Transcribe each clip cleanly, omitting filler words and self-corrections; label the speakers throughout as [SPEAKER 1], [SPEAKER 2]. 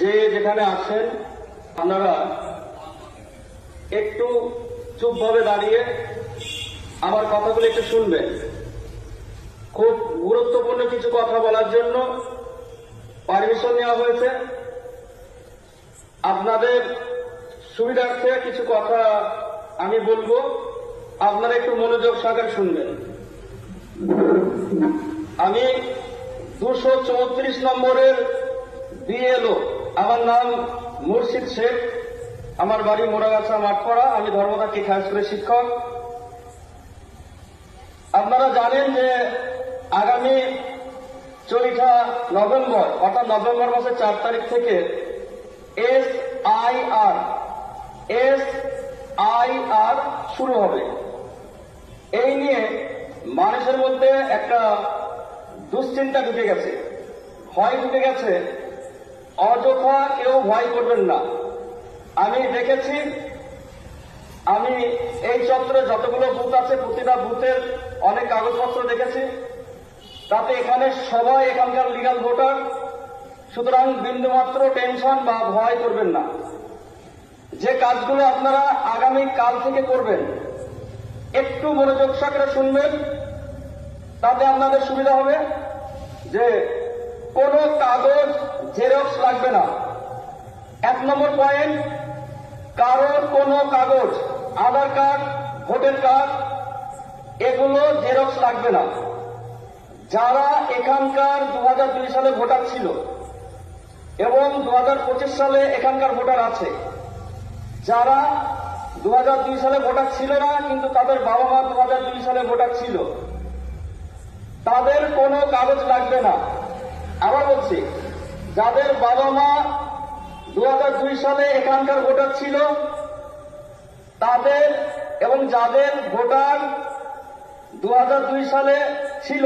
[SPEAKER 1] যে যেখানে আছেন আপনারা একটু চুপভাবে দাঁড়িয়ে আমার কথাগুলো একটু শুনবেন। খুব গুরুত্বপূর্ণ কিছু কথা বলার জন্য পারমিশন নেওয়া হয়েছে। আপনাদের সুবিধার্থে কিছু কথা আমি বলবো, আপনারা একটু মনোযোগ সহকারে শুনবেন। আমি 234 নম্বরের বিএলও, আমার নাম মুর্শিদ শেখ, আমার বাড়ি মোড়াগাছা মাঠপাড়া, আমি ধর্মদাকি হাই স্কুলের শিক্ষক। আপনারা জানেন যে আগামী 4 নভেম্বর অর্থাৎ নভেম্বর মাসের 4 তারিখ থেকে SIR শুরু হবে। এই নিয়ে মানুষের মধ্যে একটা দুশ্চিন্তা ঢুকে গেছে, ভয় ঢুকে গেছে। অযথা কেউ ভয় করবেন না। আমি দেখেছি, আমি এই চত্বরে যতগুলো বুথ আছে প্রতিটা বুথের অনেক কাগজপত্র দেখেছি, তাতে এখানে সবাই এখানকার লিগাল ভোটার। সুতরাং বিন্দুমাত্র টেনশন বা ভয় করবেন না। যে কাজগুলো আপনারা আগামী কাল থেকে করবেন একটু মনোযোগ সহকারে শুনবেন, তাতে আপনাদের সুবিধা হবে। যে কোনো কাগজ জেরক্স লাগবে না। 1 নম্বর পয়েন্ট, কারোর কোনো কাগজ, আধার কার্ড, ভোটার কার্ড, এগুলো জেরক্স লাগবে না। যারা এখানকার 2002 সালে ভোটার ছিল এবং 2025 সালে এখানকার ভোটার আছে, যারা 2002 সালে ভোটার ছিল না কিন্তু তাদের বাবা মা 2002 সালে ভোটার ছিল, তাদের কোনো কাগজ লাগবে না। আবার বলছি, যাদের বাবা মা 2002 সালে এখানকার ভোটার ছিল তাদের, এবং যাদের ভোটার 2002 সালে ছিল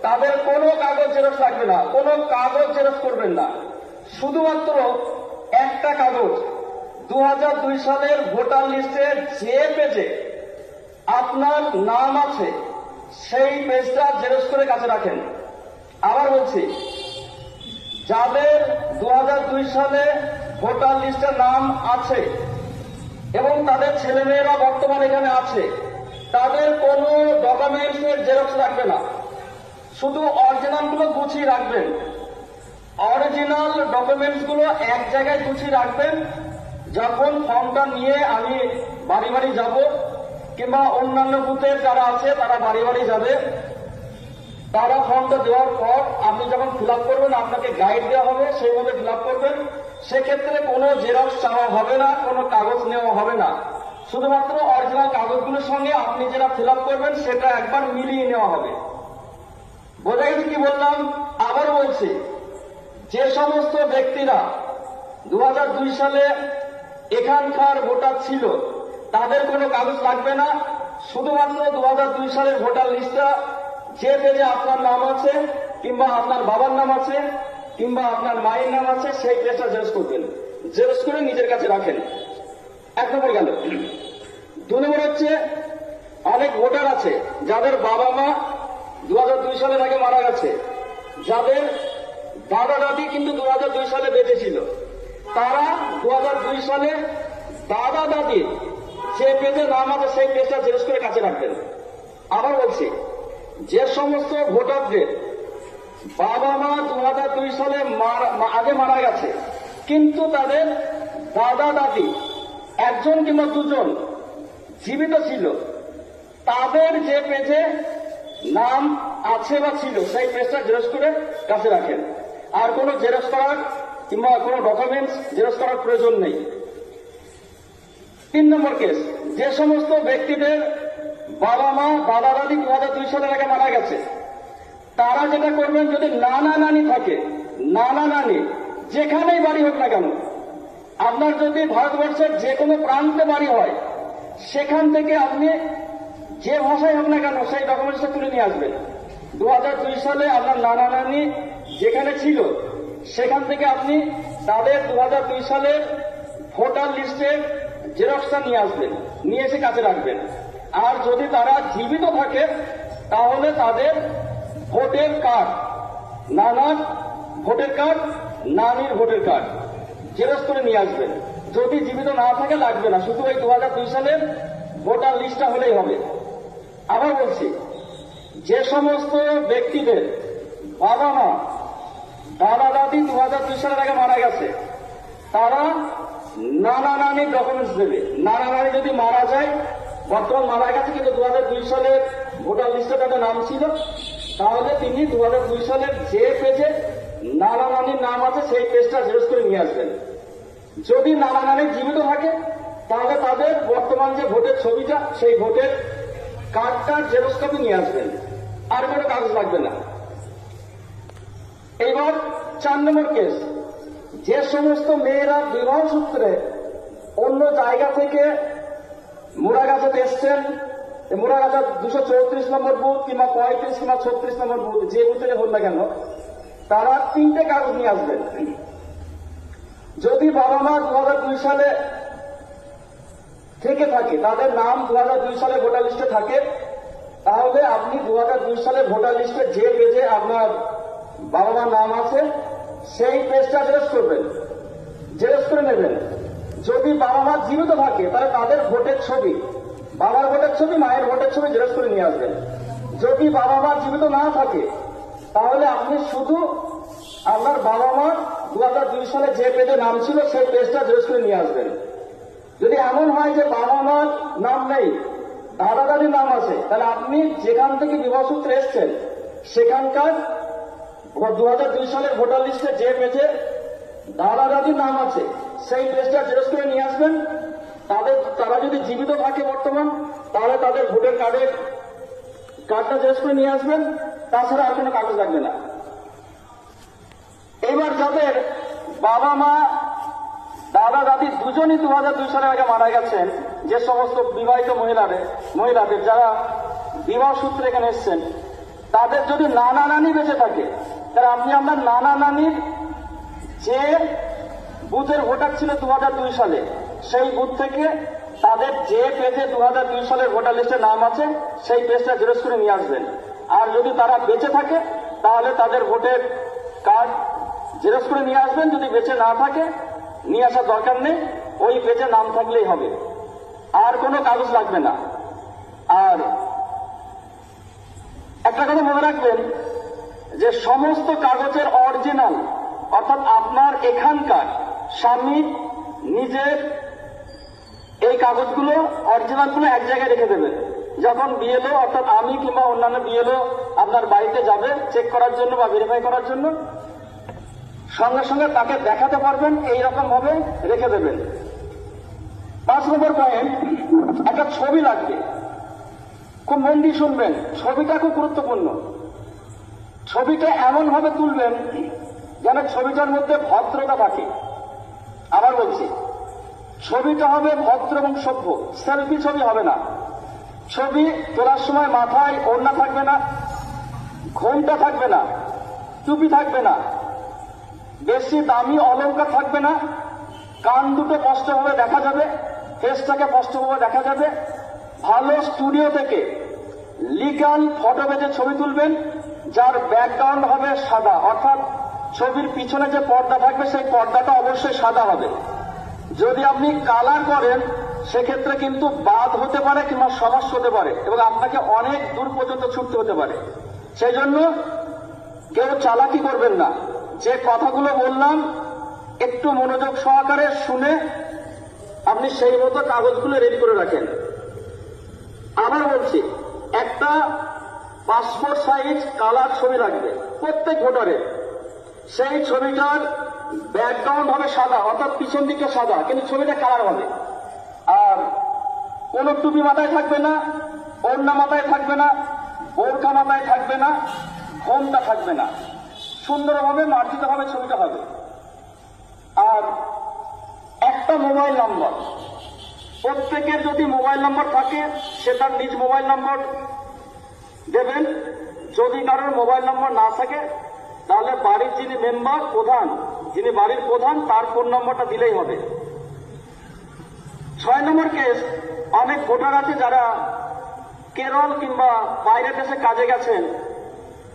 [SPEAKER 1] তাদের কোনো কাগজ জেরক্স লাগবে না। কোনো কাগজ জেরক্স করবেন না। শুধুমাত্র একটা কাগজ 2002 সালের ভোটার লিস্টে যে পেজে আপনার নাম আছে সেই পেজটা জেরক্স করে কাছে রাখেন। আবার বলছি, যাদের 2002 সালে ভোটার লিস্টে নাম আছে এবং তাদের ছেলেমেয়েরা বর্তমান এখানে আছে, তাদের কোনো ডকুমেন্টসের জেরক্স লাগবে না। শুধু অরিজিনালগুলো গুছিয়ে রাখবেন। অরিজিনাল ডকুমেন্টসগুলো এক জায়গায় গুছিয়ে রাখবেন। যখন ফর্মটা নিয়ে আমি বাড়ি বাড়ি যাব কিংবা অন্যান্য বুথের যারা আছে তারা বাড়ি বাড়ি যাবে, তারা ফর্মটা দেওয়ার পর আপনি যখন ফিল আপ করবেন আপনাকে গাইড দেওয়া হবে, সেইভাবে ফিল আপ করবেন। সেক্ষেত্রে কোনো জেরক্স চাওয়া হবে না, কোনো কাগজ নেওয়া হবে না। শুধুমাত্র অরিজিনাল কাগজগুলোর সঙ্গে আপনি যেটা ফিল আপ করবেন সেটা একবার মিলিয়ে নেওয়া হবে। বোঝা গেছে কি বললাম? আবার বলছি, যে সমস্ত ব্যক্তিরা 2002 সালে এখানকার ভোটার ছিল তাদের কোনো কাগজ লাগবে না। শুধুমাত্র 2002 সালের ভোটার লিস্টটা যে পেজে আপনার নাম আছে কিংবা আপনার বাবার নাম আছে কিংবা আপনার মায়ের নাম আছে সেই পেজটা জেরক্স করবেন। জেরক্স করে নিজের কাছে রাখেন। 1 নম্বর গেল। 2 নম্বর হচ্ছে, অনেক ভোটার আছে যাদের বাবা মা 2002 সালের আগে মারা গেছে, যাদের দাদা দাদি কিন্তু 2002 সালে বেঁচে ছিল, তারা 2002 সালে দাদা দাদির যে পেজে নাম আছে সেই পেজটা জেরক্স করে কাছে রাখবেন। আবার বলছি, যে সমস্ত ভোটারদের বাবা মা 2002 সালে আগে মারা গেছে কিন্তু তাদের দাদা দাদি 1জন কিংবা 2জন জীবিত ছিল, তাদের যে পেজে নাম আছে বা ছিল সেই পেজটা জেরক্স করে কাছে রাখেন। আর কোনো জেরক্স করার কিংবা কোনো ডকুমেন্টস জেরক্স করার প্রয়োজন নেই। 3 নম্বর কেস, যে সমস্ত ব্যক্তিদের বাবা মা দাদা দাদি 2002 সালের আগে মারা গেছে, তারা যেটা করবেন, যদি নানা নানি থাকে, নানা নানি যেখানেই বাড়ি হোক না কেন, আপনার যদি ভারতবর্ষের যে কোনো প্রান্তে বাড়ি হয়, সেখান থেকে আপনি যে ভাষায় হোক না কেন সেই ডকুমেন্টসটা তুলে নিয়ে আসবেন। 2002 সালে আপনার নানা নানি যেখানে ছিল সেখান থেকে আপনি তাদের 2002 সালের ভোটার লিস্টের জেরক্সটা নিয়ে আসবেন, নিয়ে এসে কাছে রাখবেন। আর যদি তারা জীবিত থাকে তাহলে তাদের ভোটার কার্ড, নানার ভোটার কার্ড, নানির ভোটার কার্ড, জেরক্স করে নিয়ে আসবেন। যদি জীবিত না থাকে লাগবে না, শুধু ওই 2002 সালের ভোটার লিস্টটা হলেই হবে। আবার বলছি, যে সমস্ত ব্যক্তিদের বাবা মা দাদা দাদি 2002 সালের আগে মারা গেছে, তারা নানা নানির ডকুমেন্টস দেবে। নানা নানি যদি মারা যায়, বর্তমান মারা গেছে কিন্তু 2002 সালের ভোটার লিস্টে তাদের নাম ছিল, তাহলে তিনি 2002 সালের যে পেজে নানা নানির নাম আছে সেই পেজটা জেরক্স করে নিয়ে আসবেন। যদি নানা নানি জীবিত থাকে, তাহলে তাদের বর্তমান যে ভোটের ছবিটা, সেই ভোটের কার্ডটার জেরক্স কপি নিয়ে আসবেন। আর কোনো কাগজ লাগবে না। এইবার 4 নম্বর কেস, যে সমস্ত মেয়েরা বিবাহ সূত্রে অন্য জায়গা থেকে মুড়াগাছাতে এসছেন, মুড়াগাছা 234 নম্বর বুথ কিংবা 35 কিংবা 36 নম্বর বুথ, যে বুথে হল না কেন, তারা 3টে কাগজ নিয়ে আসবেন। যদি বাবা মা 2002 সালে থেকে থাকে, তাদের নাম 2002 সালে ভোটার লিস্টে থাকে, তাহলে আপনি 2002 সালে ভোটার লিস্টে যে পেজে আপনার বাবা মার নাম আছে সেই পেজটা জেরক্স করবেন, জেরক্স করে নেবেন। যদি বাবা মা জীবিত থাকে, তাহলে তাদের ভোটের ছবি, বাবার ভোটের ছবি, মায়ের ভোটের ছবি জেরক্স করে নিয়ে আসবেন। যদি বাবা মা জীবিত না থাকে, তাহলে আপনি শুধু আপনার বাবা মা 2002 সালে যে পেজে নাম ছিল সেই পেজটা জেরক্স করে নিয়ে আসবেন। যদি এমন হয় যে বাবা মার নাম নেই, দাদা দাদির নাম আছে, তাহলে আপনি যেখান থেকে বিবাহ সূত্রে এসছেন সেখানকার 2002 সালের ভোটার লিস্টে যে পেজে দাদা দাদির নাম আছে সেই পেজটা জেরক্স করে নিয়ে আসবেন। তারা যদি জীবিত থাকে বর্তমান, তাহলে তাদের ভোটার কার্ডটা জেরক্স করে নিয়ে আসবেন। তাছাড়া আর কোনো কাগজ লাগবে না। এবার যাদের বাবা মা দাদা দাদি দুজনই 2002 সালের আগে মারা গেছেন, যে সমস্ত বিবাহিত মহিলাদের যারা বিবাহ সূত্রে এখানে এসছেন, তাদের যদি নানা নানি বেঁচে থাকে, তাহলে আপনি আপনার নানা নানির যে বুথের ভোটার ছিল 2002 সালে, সেই বুথ থেকে তাদের যে পেজে 2002 সালের ভোটার লিস্টে নাম আছে সেই পেজটা জেরক্স করে নিয়ে আসবেন। আর যদি তারা বেঁচে থাকে, তাহলে তাদের ভোটের কার্ড জেরক্স করে নিয়ে আসবেন। যদি বেঁচে না থাকে, নিয়ে আসার দরকার নেই, ওই পেজে নাম থাকলেই হবে, আর কোনো কাগজ লাগবে না। আর একটা কথা মনে রাখবেন যে সমস্ত কাগজের অরিজিনাল, অর্থাৎ আপনার এখানকার স্বামী নিজের এই কাগজগুলো অরিজিনালগুলো এক জায়গায় রেখে দেবেন। যখন বিএলও অর্থাৎ আমি কিংবা অন্যান্য বিএলও আপনার বাড়িতে যাবে চেক করার জন্য বা ভেরিফাই করার জন্য, সঙ্গে সঙ্গে তাকে দেখাতে পারবেন, এইরকম ভাবে রেখে দেবেন। 5 নম্বর পয়েন্ট, একটা ছবি লাগবে। খুব মন দিয়ে শুনবেন, ছবিটা খুব গুরুত্বপূর্ণ। ছবিটা এমন ভাবে তুলবেন যেন ছবিটার মধ্যে ভদ্রতা থাকে। আবার বলছি, ছবিটা হবে ভদ্র এবং সভ্য, সেলফি ছবি হবে না। ছবি তোলার সময় মাথায় ওড়না থাকবে না, ঘোমটা থাকবে না, টুপি থাকবে না, বেশি দামি অলংকার থাকবে না, কান দুটো স্পষ্টভাবে দেখা যাবে, ফেসটাকে স্পষ্টভাবে দেখা যাবে। ভালো স্টুডিও থেকে লিগাল ফটো বেজে ছবি তুলবেন, যার ব্যাকগ্রাউন্ড হবে সাদা, অর্থাৎ ছবির পিছনে যে পর্দা থাকবে সেই পর্দাটা অবশ্যই সাদা হবে। যদি আপনি কালার করেন, সেক্ষেত্রে কিন্তু বাদ হতে পারে কিংবা সমস্যা হতে পারে এবং আপনাকে অনেক দূর পর্যন্ত ছুটতে হতে পারে। সেই জন্য কেউ চালাকি করবেন না। যে কথাগুলো বললাম একটু মনোযোগ সহকারে শুনে আপনি সেই মতো কাগজগুলো রেডি করে রাখেন। আবার বলছি, একটা পাসপোর্ট সাইজ কালার ছবি লাগবে প্রত্যেক ভোটারের। সেই ছবিটার ব্যাকগ্রাউন্ড হবে সাদা, অর্থাৎ পিছন দিকে সাদা, কিন্তু ছবিটা কালার হবে। আর কোন টুপি মাথায় থাকবে না, ওড়না মাথায় থাকবে না, বোরখা মাথায় থাকবে না, ঘোমটা থাকবে না, সুন্দরভাবে মার্জিতভাবে ছবিটা হবে। আর একটা মোবাইল নম্বর, প্রত্যেকের যদি মোবাইল নম্বর থাকে সে তার নিজ মোবাইল নম্বর দেবেন। যদি কারোর মোবাইল নম্বর না থাকে, তাহলে বাড়ির যিনি মেম্বার প্রধান, যিনি বাড়ির প্রধান, তার ফোন নম্বরটা দিলেই হবে। 6 নম্বর কেস, অনেক ভোটার আছে যারা কেরল কিংবা বাইরের দেশে কাজে গেছেন,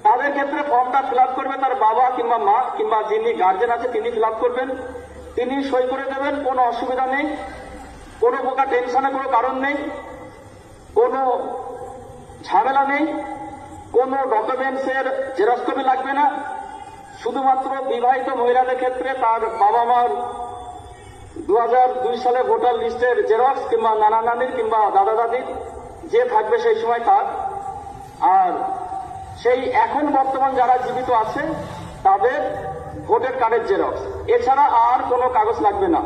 [SPEAKER 1] তাদের ক্ষেত্রে ফর্মটা ফিল আপ করবে তার বাবা কিংবা মা কিংবা যিনি গার্জেন আছে তিনি ফিল আপ করবেন। তিনি সই করে দেবেন, কোনো অসুবিধা নেই, কোনো প্রকার টেনশনের কোনো কারণ নেই, কোনো ঝামেলা নেই, কোনো ডকুমেন্টসের জেরক্স কপি লাগবে না। শুধুমাত্র বিবাহিত মহিলাদের ক্ষেত্রে তার বাবা মার 2002 সালে ভোটার লিস্টের জেরক্স কিংবা নানা নানির কিংবা দাদা দাদির যে থাকবে সেই সময় তার, আর সেই এখন বর্তমান যারা জীবিত আছে তাদের ভোটার কার্ডের জেরক্স, এছাড়া আর কোনো কাগজ লাগবে না।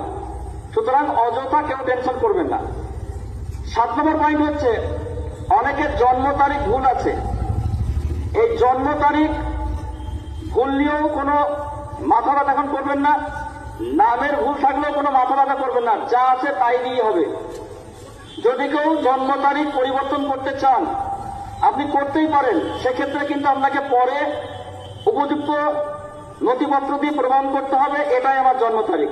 [SPEAKER 1] সুতরাং অযথা কেউ টেনশন করবেন না। 7 নম্বর পয়েন্ট হচ্ছে, অনেকের জন্ম তারিখ ভুল আছে। এই জন্ম তারিখ ভুল নিয়েও কোনো মাথা ব্যথা এখন করবেন না, নামের ভুল থাকলেও কোনো মাথা ব্যথা করবেন না, যা আছে তাই দিয়ে হবে। যদি কেউ জন্ম তারিখ পরিবর্তন করতে চান আপনি করতেই পারেন, সেক্ষেত্রে কিন্তু আপনাকে পরে উপযুক্ত নথিপত্র দিয়ে প্রমাণ করতে হবে এটাই আমার জন্ম তারিখ।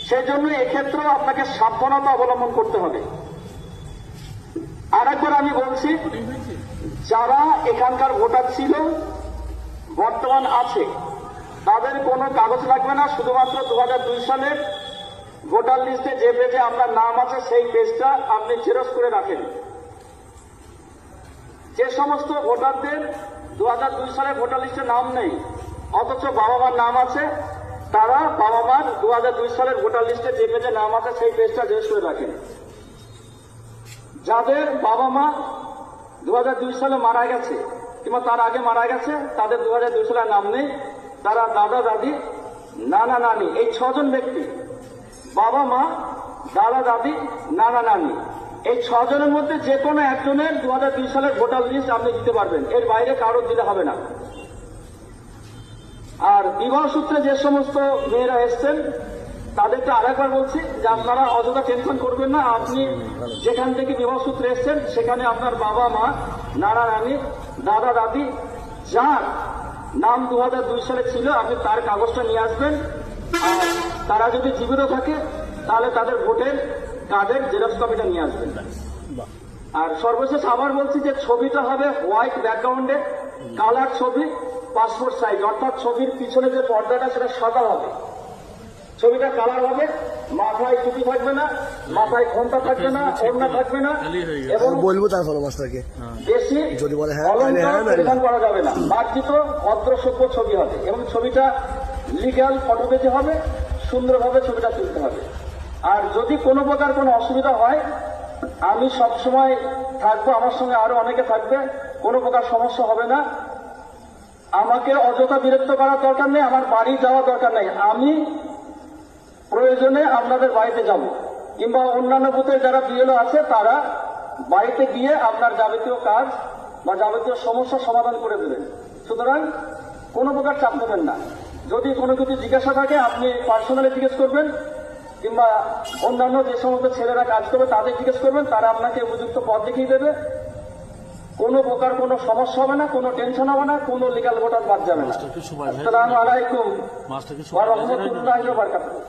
[SPEAKER 1] সেই জন্য এক্ষেত্রেও আপনাকে সাবধানতা অবলম্বন করতে হবে। আরেকবার আমি বলছি, যারা এখানকার ভোটার ছিল বর্তমান আছে তাদের কোনো কাগজ লাগবে না, শুধুমাত্র 2002 সালের ভোটার লিস্টে যে পেজে আপনার নাম আছে সেই পেজটা আপনি জেরক্স করে রাখেন। যে সমস্ত ভোটারদের 2002 সালের ভোটার লিস্টে নাম নেই অথচ বাবা মার নাম আছে, তারা বাবা মার 2002 সালের ভোটার লিস্টে যে পেজে নাম আছে সেই পেজটা জেরক্স করে রাখেন। যাদের বাবা মা 2002 সালে মারা গেছে কিংবা তার আগে মারা গেছে, তাদের 2002 সালের নাম নেই, তারা দাদা দাদি নানা নানি এই 6 জন ব্যক্তি, বাবা মা দাদা দাদি নানা নানি এই 6 জনের মধ্যে যে কোনো একজনের 2002 সালের ভোটার লিস্ট আপনি দিতে পারবেন, এর বাইরে কারোর দিতে হবে না। আর বিবাহ সূত্রে যে সমস্ত মেয়েরা এসছেন তাদেরকে আরেকবার বলছি যে আপনারা অযথা টেনশন করবেন না। আপনি যেখান থেকে বিবাহ সূত্রে এসছেন সেখানে আপনার বাবা মা নানা নানি দাদা দাদি যার নাম 2002 সালে ছিল আপনি তার কাগজটা নিয়ে আসবেন। আর তারা যদি জীবিত থাকে তাহলে তাদের ভোটের কার্ডের জেরক্স কপিটা নিয়ে আসবেন। আর সর্বশেষ আবার বলছি যে ছবিটা হবে হোয়াইট ব্যাকগ্রাউন্ডে, কালার ছবি, পাসপোর্ট সাইজ, অর্থাৎ ছবির পিছনে যে পর্দাটা সেটা সাদা হবে, ছবিটা কালার হবে, মাথায় টুপি থাকবে না, মাথায় ঘোমটা থাকবে না, ওড়না থাকবে না, এবং
[SPEAKER 2] বলবো তারপরে মাস্টারকে
[SPEAKER 1] বেশি
[SPEAKER 2] যদি বলে হ্যাঁ
[SPEAKER 1] অলংকার পরিধান করা যাবে না, মার্জিত ভদ্র সভ্য ছবি হবে এবং ছবিটা লিগ্যাল ফটোপেজে হবে, সুন্দরভাবে ছবিটা তুলতে হবে। আর যদি কোনো প্রকার কোনো অসুবিধা হয় আমি সবসময় থাকবো, আমার সঙ্গে আরো অনেকে থাকবে, কোনো প্রকার সমস্যা হবে না। আমাকে অযথা বিরক্ত করার দরকার নেই, আমার বাড়ি যাওয়া দরকার নেই, আমি প্রয়োজনে আপনাদের বাড়িতে যাব কিংবা অন্যান্য বুথের যারা বিএলও আছে তারা বাড়িতে গিয়ে আপনার যাবতীয় কাজ বা যাবতীয় সমস্যার সমাধান করে দেবেন। সুতরাং কোনো প্রকার চাপ নেবেন না। যদি কোনো কিছু জিজ্ঞাসা থাকে আপনি পার্সোনালি জিজ্ঞেস করবেন কিংবা অন্যান্য যে সমস্ত ছেলেরা কাজ করবে তাদের জিজ্ঞেস করবেন, তারা আপনাকে উপযুক্ত পথ দেখিয়ে দেবে। কোনো প্রকার কোনো সমস্যা হবে না, কোনো টেনশন হবে না, কোনো লিগ্যাল ভোটার বাদ যাবে না। আসসালামু আলাইকুম ওয়া রাহমাতুল্লাহি ওয়া বারাকাতুহু।